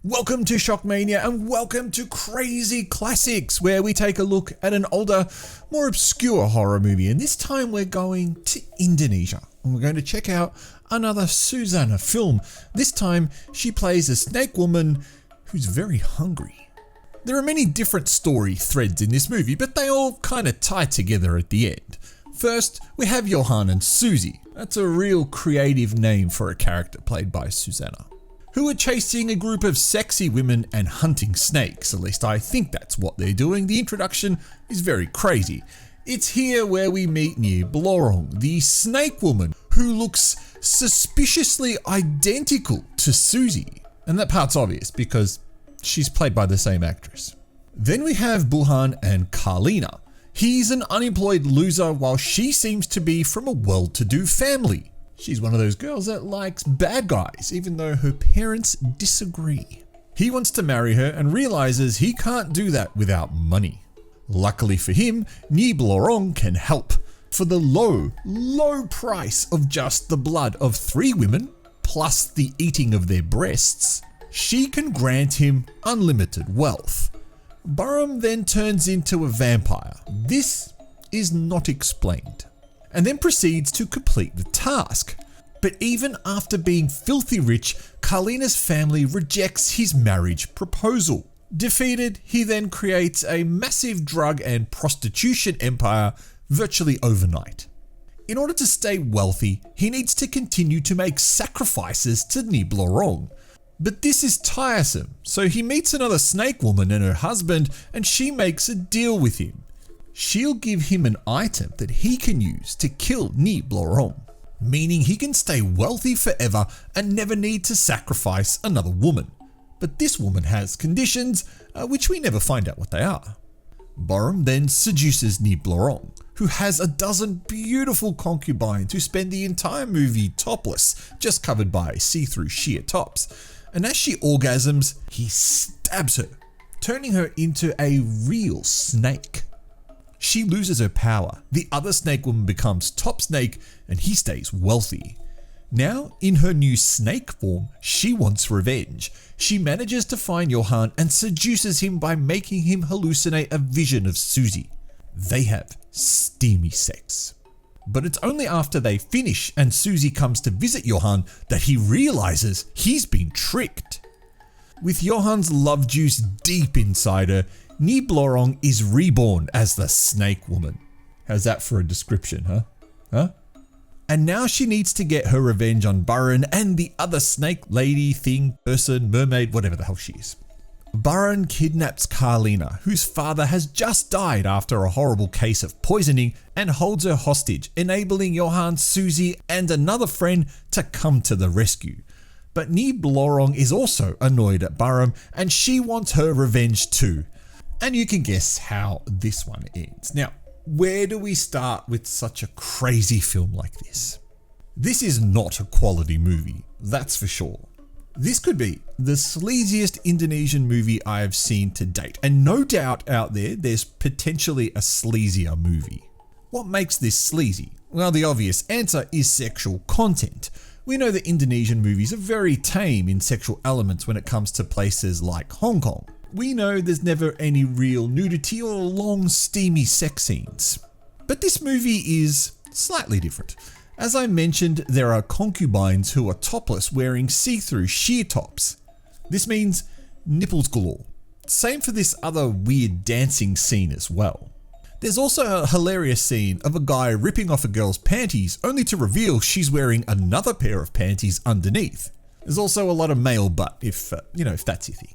Welcome to Shockmania and welcome to Krazy Klassiks, where we take a look at an older, more obscure horror movie. And this time we're going to Indonesia and we're going to check out another Suzzanna film. This time she plays a snake woman who's very hungry. There are many different story threads in this movie, but they all kind of tie together at the end. First, we have Johan and Suzy. That's a real creative name for a character played by Suzzanna, who are chasing a group of sexy women and hunting snakes. At least I think that's what they're doing. The introduction is very crazy. It's here where we meet Blorong, the snake woman, who looks suspiciously identical to Suzy. And that part's obvious because she's played by the same actress. Then we have Buhan and Karlina. He's an unemployed loser while she seems to be from a well-to-do family. She's one of those girls that likes bad guys, even though her parents disagree. He wants to marry her and realizes he can't do that without money. Luckily for him, Blorong can help. For the low price of just the blood of 3 women, plus the eating of their breasts, she can grant him unlimited wealth. Blorong then turns into a vampire. This is not explained, and then proceeds to complete the task. But even after being filthy rich, Karlina's family rejects his marriage proposal. Defeated, he then creates a massive drug and prostitution empire virtually overnight. In order to stay wealthy, he needs to continue to make sacrifices to Blorong. But this is tiresome, so he meets another snake woman and her husband, and she makes a deal with him. She'll give him an item that he can use to kill Blorong, meaning he can stay wealthy forever and never need to sacrifice another woman. But this woman has conditions, which we never find out what they are. Blorong then seduces Blorong, who has a dozen beautiful concubines who spend the entire movie topless, just covered by see-through sheer tops. And as she orgasms, he stabs her, turning her into a real snake. She loses her power, the other snake woman becomes top snake, and he stays wealthy. Now, in her new snake form, she wants revenge. She manages to find Johan and seduces him by making him hallucinate a vision of Suzy. They have steamy sex. But it's only after they finish and Suzy comes to visit Johan that he realizes he's been tricked. With Johan's love juice deep inside her, Blorong is reborn as the snake woman. How's that for a description, huh? And now she needs to get her revenge on Bangun and the other snake lady, thing, person, mermaid, whatever the hell she is. Bangun kidnaps Karlina, whose father has just died after a horrible case of poisoning, and holds her hostage, enabling Johan, Suzy, and another friend to come to the rescue. But Blorong is also annoyed at Bangun, and she wants her revenge too. And you can guess how this one ends. Now, where do we start with such a crazy film like this? This is not a quality movie, that's for sure. This could be the sleaziest Indonesian movie I have seen to date, and no doubt out there's potentially a sleazier movie. What makes this sleazy? Well, the obvious answer is sexual content. We know that Indonesian movies are very tame in sexual elements when it comes to places like Hong Kong. We know there's never any real nudity or long steamy sex scenes. But this movie is slightly different. As I mentioned, there are concubines who are topless wearing see-through sheer tops. This means nipples galore. Same for this other weird dancing scene as well. There's also a hilarious scene of a guy ripping off a girl's panties only to reveal she's wearing another pair of panties underneath. There's also a lot of male butt if that's your thing.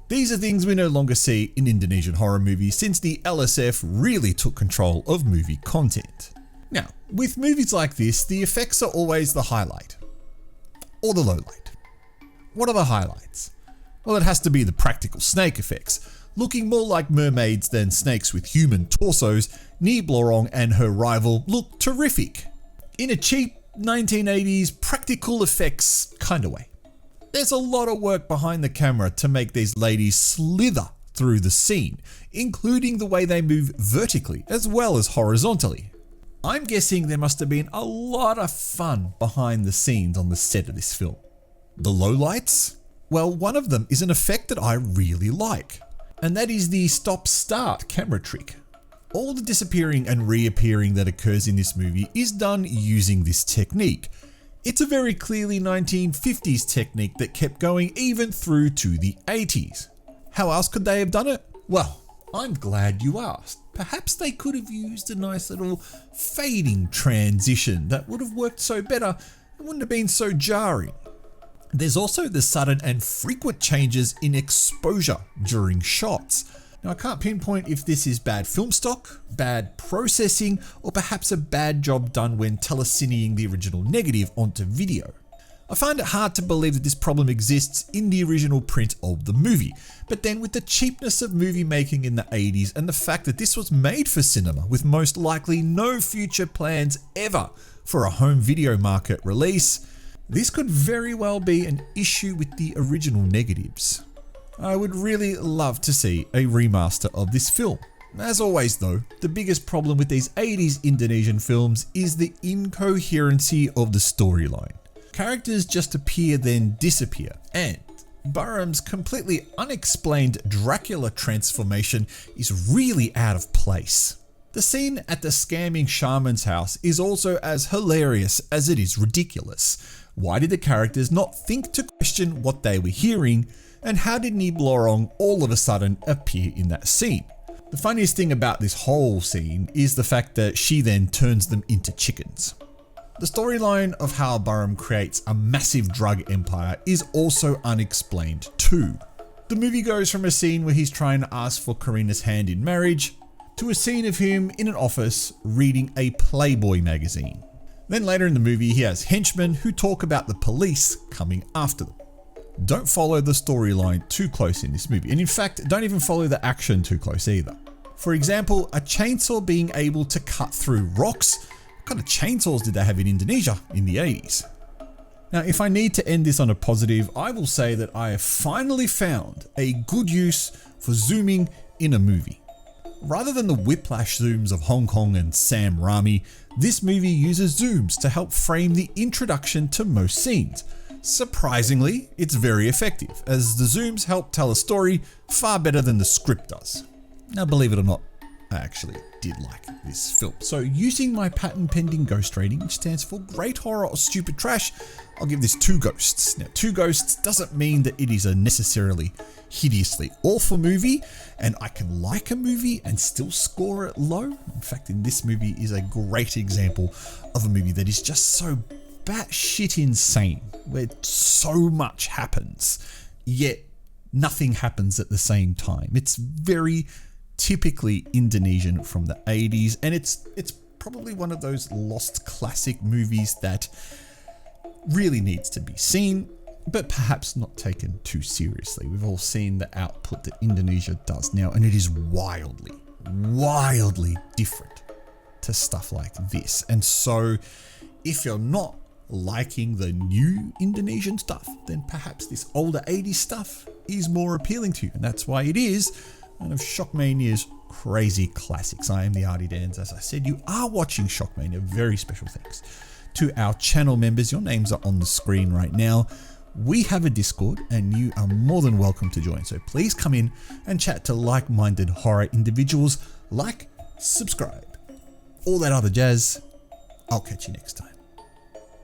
These are things we no longer see in Indonesian horror movies since the LSF really took control of movie content. Now, with movies like this, the effects are always the highlight, or the lowlight. What are the highlights? Well, it has to be the practical snake effects. Looking more like mermaids than snakes with human torsos, Blorong and her rival look terrific, in a cheap 1980s practical effects kind of way. There's a lot of work behind the camera to make these ladies slither through the scene, including the way they move vertically as well as horizontally. I'm guessing there must have been a lot of fun behind the scenes on the set of this film. The lowlights? Well, one of them is an effect that I really like, and that is the stop-start camera trick. All the disappearing and reappearing that occurs in this movie is done using this technique. It's a very clearly 1950s technique that kept going even through to the 80s. How else could they have done it? Well, I'm glad you asked. Perhaps they could have used a nice little fading transition that would have worked so better, it wouldn't have been so jarring. There's also the sudden and frequent changes in exposure during shots. Now, I can't pinpoint if this is bad film stock, bad processing, or perhaps a bad job done when telecineing the original negative onto video. I find it hard to believe that this problem exists in the original print of the movie, but then with the cheapness of movie making in the 80s and the fact that this was made for cinema with most likely no future plans ever for a home video market release, this could very well be an issue with the original negatives. I would really love to see a remaster of this film. As always though, the biggest problem with these 80s Indonesian films is the incoherency of the storyline. Characters just appear then disappear, and Barham's completely unexplained Dracula transformation is really out of place. The scene at the scamming shaman's house is also as hilarious as it is ridiculous. Why did the characters not think to question what they were hearing, and how did Blorong all of a sudden appear in that scene? The funniest thing about this whole scene is the fact that she then turns them into chickens. The storyline of how Barham creates a massive drug empire is also unexplained too. The movie goes from a scene where he's trying to ask for Karina's hand in marriage to a scene of him in an office reading a Playboy magazine. Then later in the movie he has henchmen who talk about the police coming after them. Don't follow the storyline too close in this movie, and in fact don't even follow the action too close either. For example, a chainsaw being able to cut through rocks. What kind of chainsaws did they have in Indonesia in the 80s? Now, if I need to end this on a positive, I will say that I have finally found a good use for zooming in a movie. Rather than the whiplash zooms of Hong Kong and Sam Raimi, this movie uses zooms to help frame the introduction to most scenes. Surprisingly, it's very effective, as the zooms help tell a story far better than the script does. Now, believe it or not, I actually did like this film. So using my patent pending ghost rating, which stands for great horror or stupid trash, I'll give this 2 ghosts. Now 2 ghosts doesn't mean that it is a necessarily hideously awful movie, and I can like a movie and still score it low. In fact, in this movie is a great example of a movie that is just so batshit insane, where so much happens, yet nothing happens at the same time. It's very typically Indonesian from the 80s, and it's probably one of those lost classic movies that really needs to be seen, but perhaps not taken too seriously. We've all seen the output that Indonesia does now, and it is wildly different to stuff like this. And so if you're not liking the new Indonesian stuff, then perhaps this older 80s stuff is more appealing to you, and that's why it is one of SHOCKMANIA's crazy classics. I am the Artie Dans. As I said, you are watching SHOCKMANIA. Very special thanks to our channel members. Your names are on the screen right now. We have a Discord and you are more than welcome to join. So please come in and chat to like-minded horror individuals. Like, subscribe, all that other jazz. I'll catch you next time.